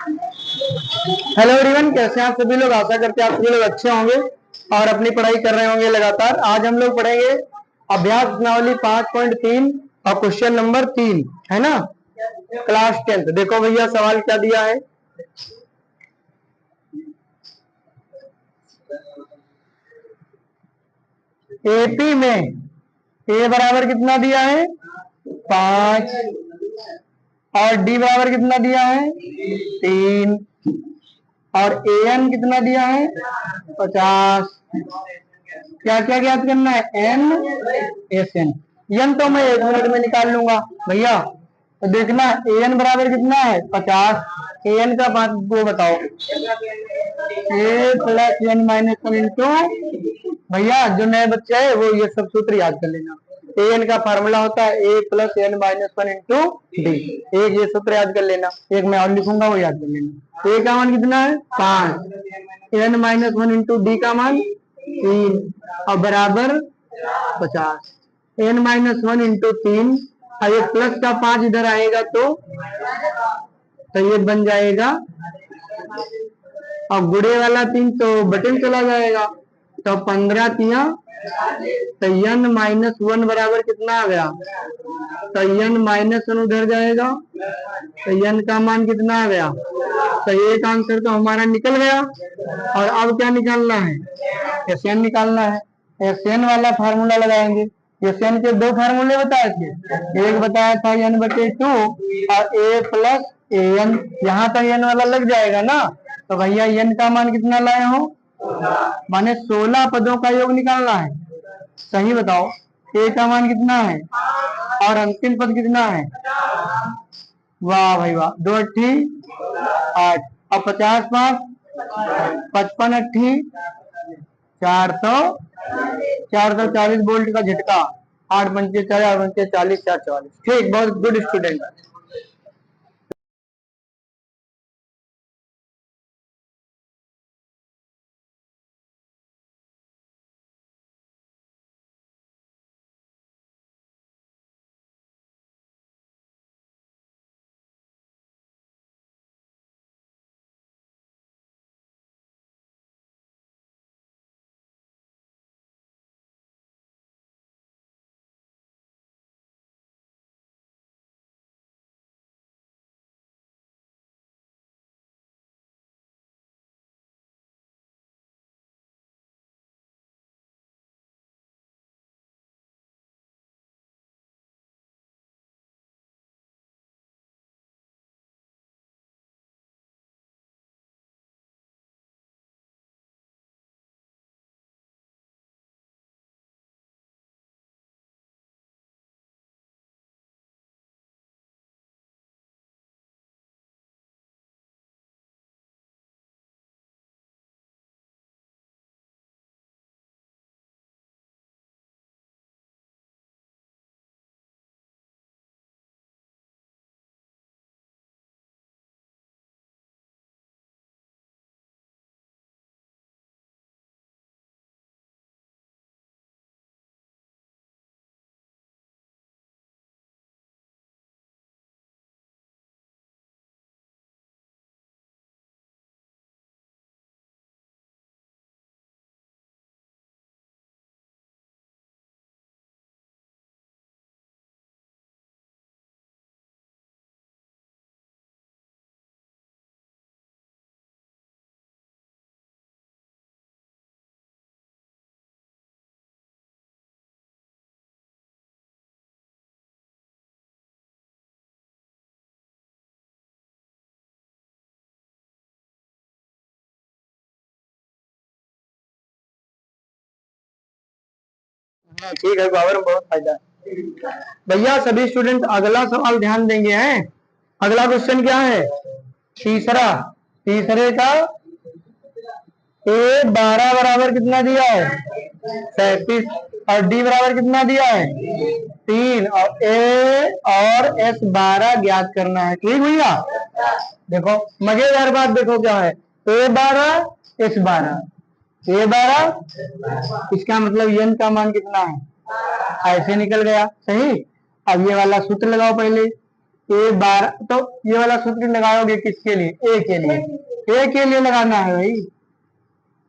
Hello everyone, कैसे हैं आप सभी लोग। आशा करते हैं आप सभी लोग अच्छे होंगे और अपनी पढ़ाई कर रहे होंगे लगातार। आज हम लोग पढ़ेंगे अभ्यास प्रश्नावली 5.3 और क्वेश्चन नंबर 3, है ना, क्लास 10। देखो भैया सवाल क्या दिया है। एपी में ए बराबर कितना दिया है 5 और डी बराबर कितना दिया है 3 और एन कितना दिया है 50। क्या क्या ज्ञात करना है, एन एस एन। एन तो मैं 1 मिनट में निकाल लूंगा भैया। तो देखना एन बराबर कितना है 50। एन का बात वो बताओ, a plus n minus one into, भैया जो नए बच्चे है वो ये सब सूत्र याद कर लेना। एन का फार्मूला होता है a plus n minus one into d. एक ये सूत्र याद कर लेना, एक मैं और लिखूंगा वो याद कर लेना। ए का मान कितना है 5, N minus one into D का मान 3 और बराबर 50। एन माइनस वन इंटू 3 और ये प्लस का 5 इधर आएगा तो ये बन जाएगा, और गुड़े वाला 3 तो बटे में चला जाएगा, तो 15 तिया तो एन माइनस वन बराबर कितना आ गया, तो एन माइनस वन उधर जाएगा तो एन का मान कितना आ गया। तो एक आंसर तो हमारा निकल गया। और अब क्या निकालना है, एस एन निकालना है। एस एन वाला फार्मूला लगाएंगे। एस एन के दो फार्मूले बताए थे, एक बताया था एन बटे 2 और ए प्लस ए एन। यहाँ तक एन वाला लग जाएगा ना। तो भैया एन का मान कितना लाए हो, माने 16 पदों का योग निकालना है। सही बताओ, ए का मान कितना है और अंतिम पद कितना है। वाह भाई वाह, 2 अट्ठी 8 और 50 5 55 अट्ठी 440 वोल्ट का झटका। 8 पंचे 4, 8 पंचे 40, 4 44। ठीक, बहुत गुड स्टूडेंट। ठीक है, पावर में बहुत फायदा है भैया। सभी स्टूडेंट अगला सवाल ध्यान देंगे हैं। अगला क्वेश्चन क्या है, तीसरा। तीसरे का ए 12 बराबर कितना दिया है 37 और डी बराबर कितना दिया है 3 और ए और एस 12 ज्ञात करना है। ठीक भैया, देखो मजेदार बात देखो क्या है, ए 12 एस 12 ए 12, इसका मतलब एन का मान कितना है, ऐसे निकल गया। सही। अब ये वाला सूत्र लगाओ पहले, A12, तो ये वाला सूत्र लगाओगे किसके लिए? ए के लिए, ए के लिए लगाना है भाई।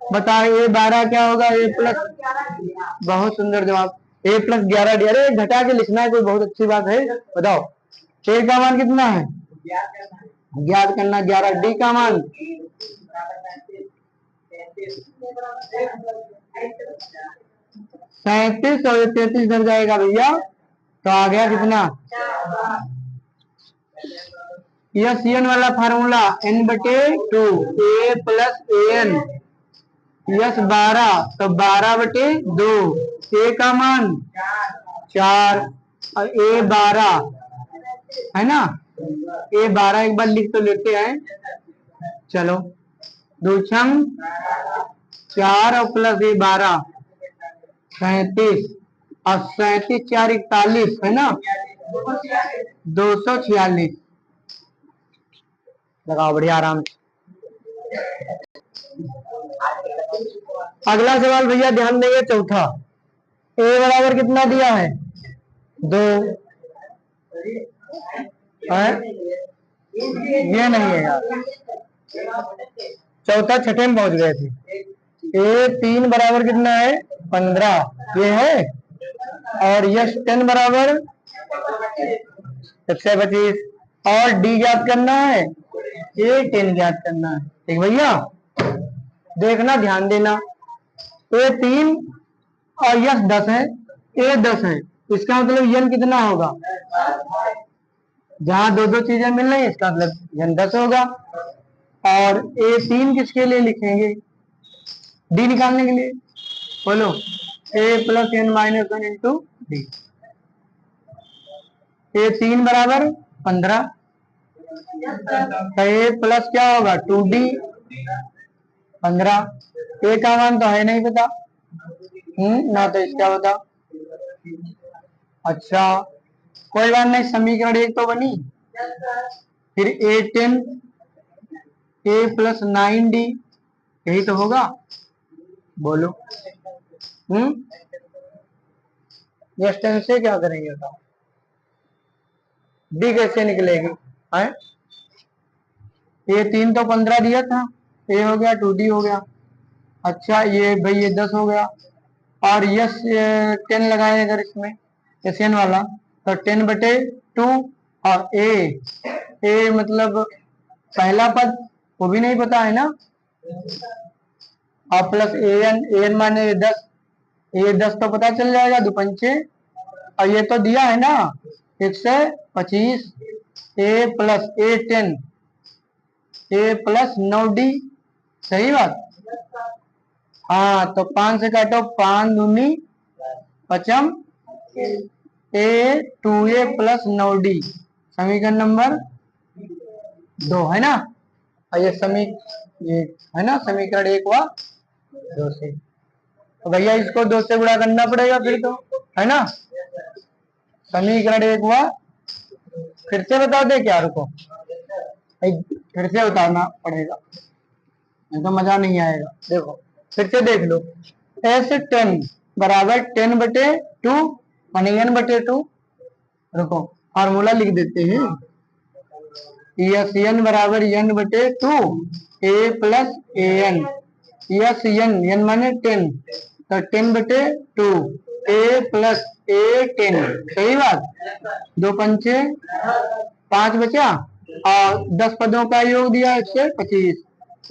बताओ A12 क्या होगा? ए प्लस, बहुत सुंदर जवाब, A+11D। अरे घटा के लिखना है, कोई बहुत अच्छी बात है। बताओ ए का मान कितना है? ज्ञात करना। 11D का मान 37 और 33 धर जाएगा भैया, तो आ गया कितना? यस एन वाला फार्मूला n/2 A+an, यस 12 तो 12/2, ए का मान 4 और A12 है ना। A12 एक बार लिख तो लेते हैं, चलो। 2 छंग 4 और प्लस A12 37, और 37 4 41 है ना, 246। लगाओ बढ़िया आराम से। अगला सवाल भैया ध्यान देंगे, चौथा। ए बराबर कितना दिया है? 2 है? ये नहीं है यार, चौथा छठे में पहुंच गए थे। A3 बराबर कितना है? 15, ये है। और यस 10 बराबर 125, और डी ज्ञात करना है, A10 ज्ञात करना है। ठीक भैया, देखना ध्यान देना। A3 और यस 10 है, A10 है, इसका मतलब यन कितना होगा? जहां दो दो चीजें मिल रही है, इसका मतलब यन 10 होगा। और A3 किसके लिए लिखेंगे? डी निकालने के लिए। बोलो, A+n-1 इंटू डी। A3 बराबर 15, तो A प्लस क्या होगा? 2D 15। ए का मान तो है नहीं पता, ना तो इसका बता। अच्छा कोई बात नहीं, समीकरण 1 तो बनी। फिर A10 A+9D, यही तो होगा। बोलो, यस 10 से क्या करेंगे बताओ? डी कैसे निकलेगी? है A3 तो 15 दिया था, ए हो गया 2D हो गया। अच्छा ये भाई ये 10 हो गया, और यस 10 लगाए अगर इसमें एन वाला, तो 10/2, और ए मतलब पहला पद वो भी नहीं पता है ना, और प्लस एन माने 10, ये 10 तो पता चल जाएगा, 2 पंचे, और ये तो दिया है ना 125। A+A10 A+9D, सही बात। हाँ तो 5 से काटो, 5 दूनी 55, A2A+9D, समीकरण नंबर 2 है ना। और ये है ना समीकरण 1 व 2 से। तो भैया इसको 2 से गुणा करना पड़ेगा फिर तो, है ना। समीकरण 1 व, फिर से बता दे क्या? रुको फिर से बताना पड़ेगा, नहीं तो मजा नहीं आएगा। देखो फिर से देख लो। S10 बराबर 10/2 माने n/2। रुको फार्मूला लिख देते हैं। n बराबर n/2 A+an, n माने 10, तो 10/2 A+A10, सही बात। 2 पंचे 5 बचा, और 10 पदों का योग दिया 125।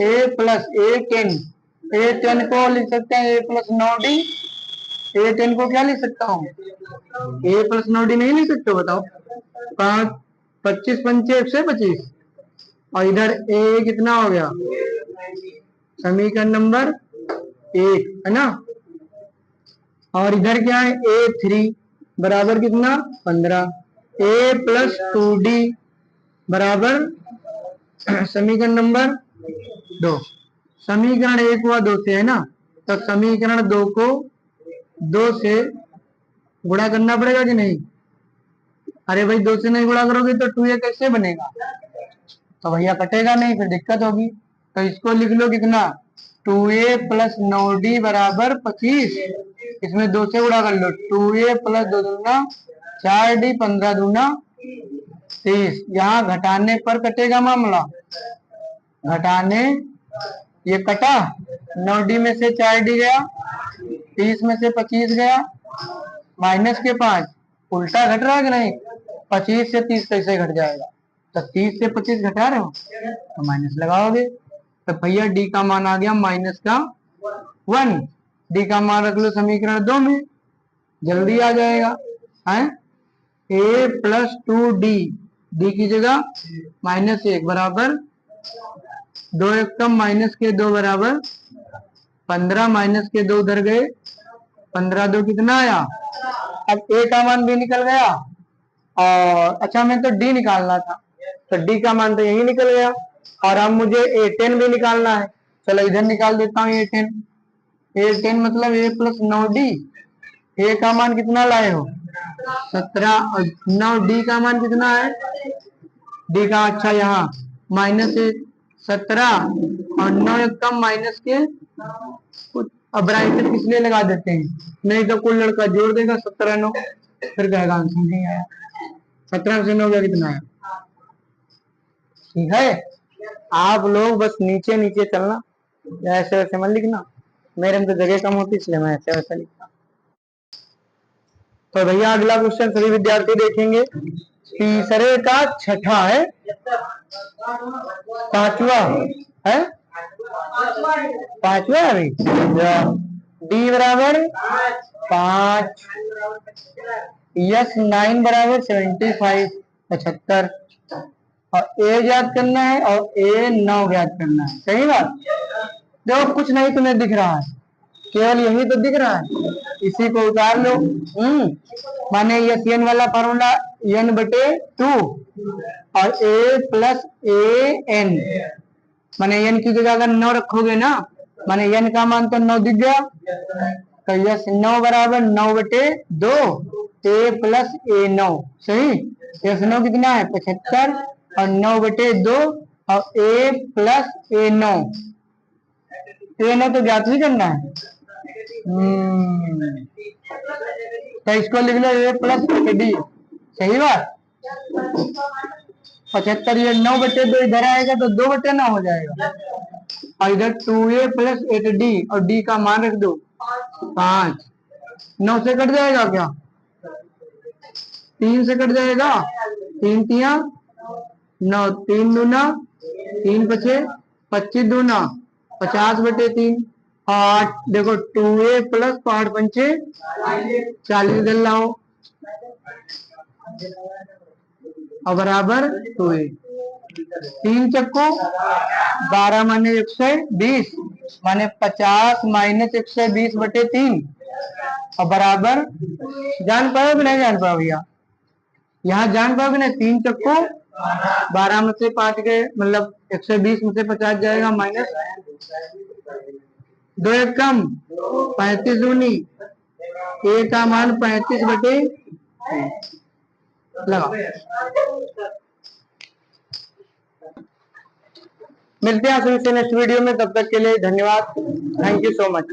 A+A10, A10 को लिख सकते हैं A+9D। A10 को क्या लिख सकता हूँ? A+9D नहीं लिख सकते, बताओ। 5 25 पंचे 125, और इधर ए कितना हो गया? समीकरण नंबर 1 है ना। और इधर क्या है? A3 बराबर कितना? 15। A+2D बराबर समीकरण नंबर 2। समीकरण 1 व 2 से है ना, तो समीकरण 2 को 2 से गुणा करना पड़ेगा कि नहीं? अरे भाई 2 से नहीं गुणा करोगे तो 2A कैसे बनेगा? तो भैया कटेगा नहीं, फिर दिक्कत होगी। तो इसको लिख लो कितना? 2A+9D बराबर 25। इसमें 2 से गुणा कर लो, 2A+2 दूना 4D, 15 दूना 30। यहाँ घटाने पर कटेगा मामला, घटाने, ये कटा, 9D में से 4D गया, 30 में से 25 गया, माइनस के 5, उल्टा घट रहा है कि नहीं, 25 से 30 कैसे घट जाएगा, तो 30 से 25 घटा रहे हो तो माइनस लगाओगे, तो भैया डी का मान आ गया माइनस का 1। डी का मान रख लो समीकरण 2 में, जल्दी आ जाएगा है। a प्लस 2d, डी की जगह -1 बराबर 2 एक कम माइनस के 2 बराबर 15, माइनस के 2 उधर गए, 15 2 कितना आया। अब a का मान भी निकल गया, और अच्छा मैं तो d निकालना था, तो d का मान तो यही निकल गया, और अब मुझे a10 भी निकालना है, चलो इधर निकाल देता हूँ a10। a10 मतलब a प्लस 9d, a का मान कितना लाए हो 17, और 9d का मान कितना है, d का, अच्छा यहाँ -1 17, और 9 एक कम माइनस के, अब ब्रैकेट किस लिए लगा देते हैं, नहीं तो कोई लड़का जोड़ देगा 17 9, फिर कहेगा आंसर नहीं आया। 17 से 9 गया कितना है, ठीक है। आप लोग बस नीचे नीचे चलना, ऐसे वैसे मत लिखना, मेरे में तो जगह कम होती इसलिए मैं ऐसे वैसे लिखता। तो भैया अगला क्वेश्चन सभी विद्यार्थी देखेंगे, तीसरे का छठा है, पांचवा है, पांचवा अभी, डी बराबर 5, यस 9 बराबर 75 75, और ए ज्ञात करना है और ए 9 ज्ञात करना है, सही बात। देखो कुछ नहीं तुम्हें दिख रहा है, केवल यही तो दिख रहा है, इसी को उतार लो। माने यस एन वाला फॉर्मूला n बटे 2, और a प्लस ए एन, माने n की जगह अगर 9 रखोगे ना, माने n का मान तो 9 दिख गया, तो यस 9 बराबर 9 बटे 2 a प्लस ए 9, सही। यस 9 कितना है 75, और 9 बटे 2, और a प्लस ए 9, ए 9 तो ज्ञात ही करना है। तो इसको लिख लो ए प्लस डी, सही बात। 75, ये 9 बटे 2 इधर आएगा तो 2 बटे 9 हो जाएगा, और इधर 2a प्लस 8d, और d का मान रख दो 5। 9 से कट जाएगा क्या, 3 से कट जाएगा, 3 तिया 9, 3 दूना 3 पचे 25 दूना 50 बटे 3, 8, देखो 2a प्लस 5 पंचे 40 इधर लाओ, और बराबर 2a, 3 चक्को 12 माने 120, माने 50 माइनस 120 बटे 3, और बराबर, जान पाओ कि नहीं जान पाओ भैया, यहाँ जान पाओगे ना, 3 चक्को 12 में से 5 गए, मतलब 120 में से 50 जाएगा, माइनस 2 एक कम 35 दूनी, ए का मान 35 बटे लगा। मिलते हैं आपसे नेक्स्ट वीडियो में, तब तक के लिए धन्यवाद, थैंक यू सो मच।